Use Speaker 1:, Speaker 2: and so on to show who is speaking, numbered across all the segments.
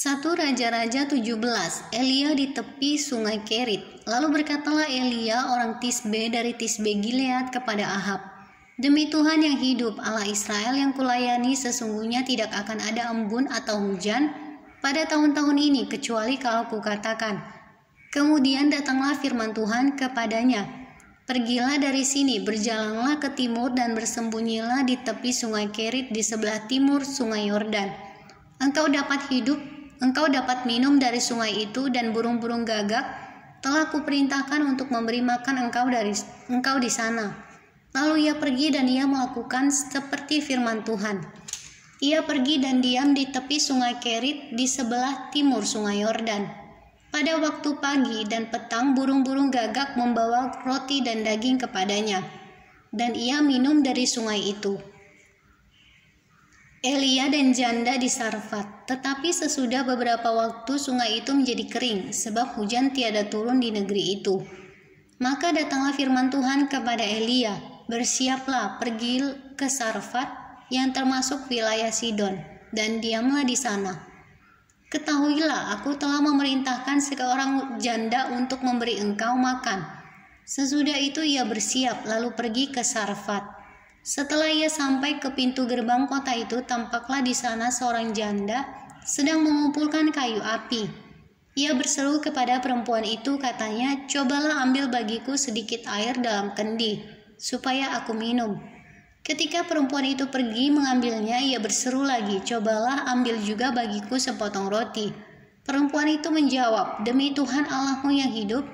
Speaker 1: 1 Raja-Raja 17. Elia di tepi sungai Kerit. Lalu berkatalah Elia orang Tisbe dari Tisbe Gilead kepada Ahab, "Demi Tuhan yang hidup, Allah Israel yang kulayani, sesungguhnya tidak akan ada embun atau hujan pada tahun-tahun ini kecuali kalau kukatakan." Kemudian datanglah firman Tuhan kepadanya, "Pergilah dari sini, berjalanlah ke timur dan bersembunyilah di tepi sungai Kerit di sebelah timur sungai Yordan. Engkau dapat minum dari sungai itu, dan burung-burung gagak telah kuperintahkan untuk memberi makan engkau di sana." Lalu ia pergi dan ia melakukan seperti firman Tuhan. Ia pergi dan diam di tepi sungai Kerit di sebelah timur sungai Yordan. Pada waktu pagi dan petang burung-burung gagak membawa roti dan daging kepadanya, dan ia minum dari sungai itu. Elia dan janda di Sarfat. Tetapi sesudah beberapa waktu sungai itu menjadi kering, sebab hujan tiada turun di negeri itu. Maka datanglah firman Tuhan kepada Elia, "Bersiaplah, pergi ke Sarfat yang termasuk wilayah Sidon, dan diamlah di sana. Ketahuilah, aku telah memerintahkan seorang janda untuk memberi engkau makan." Sesudah itu ia bersiap, lalu pergi ke Sarfat. Setelah ia sampai ke pintu gerbang kota itu, tampaklah di sana seorang janda sedang mengumpulkan kayu api. Ia berseru kepada perempuan itu, katanya, "Cobalah ambil bagiku sedikit air dalam kendi, supaya aku minum." Ketika perempuan itu pergi mengambilnya, ia berseru lagi, "Cobalah ambil juga bagiku sepotong roti." Perempuan itu menjawab, "Demi Tuhan Allahmu yang hidup,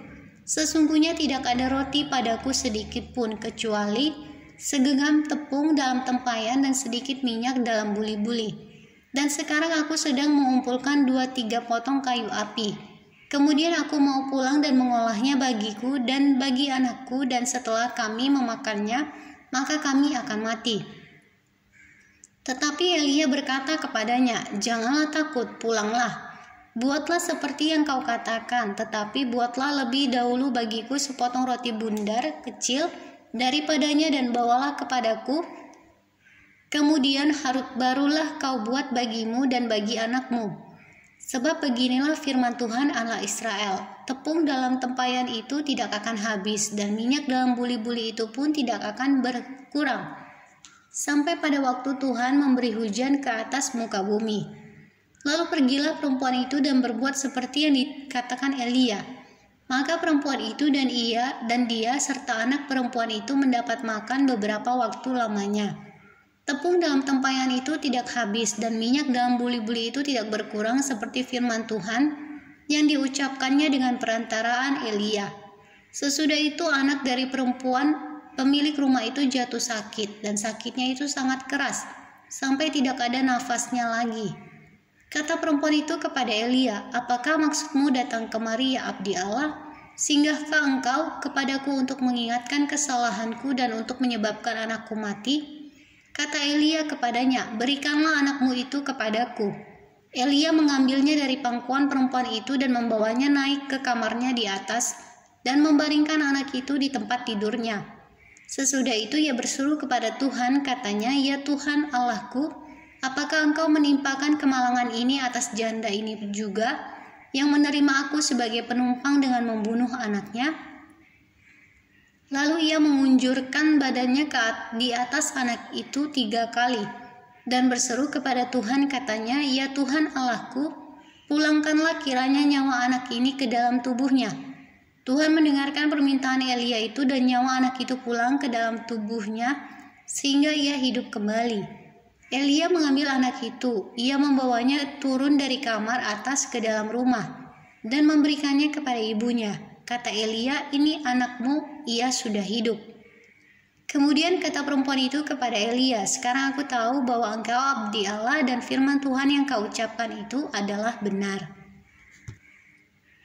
Speaker 1: sesungguhnya tidak ada roti padaku sedikit pun, kecuali segenggam tepung dalam tempayan dan sedikit minyak dalam buli-buli. Dan sekarang aku sedang mengumpulkan 2-3 potong kayu api. Kemudian aku mau pulang dan mengolahnya bagiku dan bagi anakku, dan setelah kami memakannya, maka kami akan mati." Tetapi Elia berkata kepadanya, "Janganlah takut, pulanglah. Buatlah seperti yang kau katakan, tetapi buatlah lebih dahulu bagiku sepotong roti bundar kecil daripadanya dan bawalah kepadaku. Kemudian barulah kau buat bagimu dan bagi anakmu. Sebab beginilah firman Tuhan Allah Israel, tepung dalam tempayan itu tidak akan habis, dan minyak dalam buli-buli itu pun tidak akan berkurang, sampai pada waktu Tuhan memberi hujan ke atas muka bumi." Lalu pergilah perempuan itu dan berbuat seperti yang dikatakan Elia. Maka perempuan itu dan dia serta anak perempuan itu mendapat makan beberapa waktu lamanya. Tepung dalam tempayan itu tidak habis, dan minyak dalam buli-buli itu tidak berkurang, seperti firman Tuhan yang diucapkannya dengan perantaraan Elia. Sesudah itu anak dari perempuan pemilik rumah itu jatuh sakit, dan sakitnya itu sangat keras, sampai tidak ada nafasnya lagi. Kata perempuan itu kepada Elia, "Apakah maksudmu datang kemari, ya abdi Allah? Singgahkah engkau kepadaku untuk mengingatkan kesalahanku dan untuk menyebabkan anakku mati?" Kata Elia kepadanya, "Berikanlah anakmu itu kepadaku." Elia mengambilnya dari pangkuan perempuan itu dan membawanya naik ke kamarnya di atas dan membaringkan anak itu di tempat tidurnya. Sesudah itu ia berseru kepada Tuhan, katanya, "Ya Tuhan Allahku, apakah engkau menimpakan kemalangan ini atas janda ini juga, yang menerima aku sebagai penumpang dengan membunuh anaknya?" Lalu ia mengunjurkan badannya di atas anak itu 3 kali, dan berseru kepada Tuhan, katanya, "Ya Tuhan Allahku, pulangkanlah kiranya nyawa anak ini ke dalam tubuhnya." Tuhan mendengarkan permintaan Elia itu, dan nyawa anak itu pulang ke dalam tubuhnya, sehingga ia hidup kembali. Elia mengambil anak itu, ia membawanya turun dari kamar atas ke dalam rumah, dan memberikannya kepada ibunya. Kata Elia, "Ini anakmu, ia sudah hidup." Kemudian kata perempuan itu kepada Elia, "Sekarang aku tahu bahwa engkau abdi Allah dan firman Tuhan yang kau ucapkan itu adalah benar."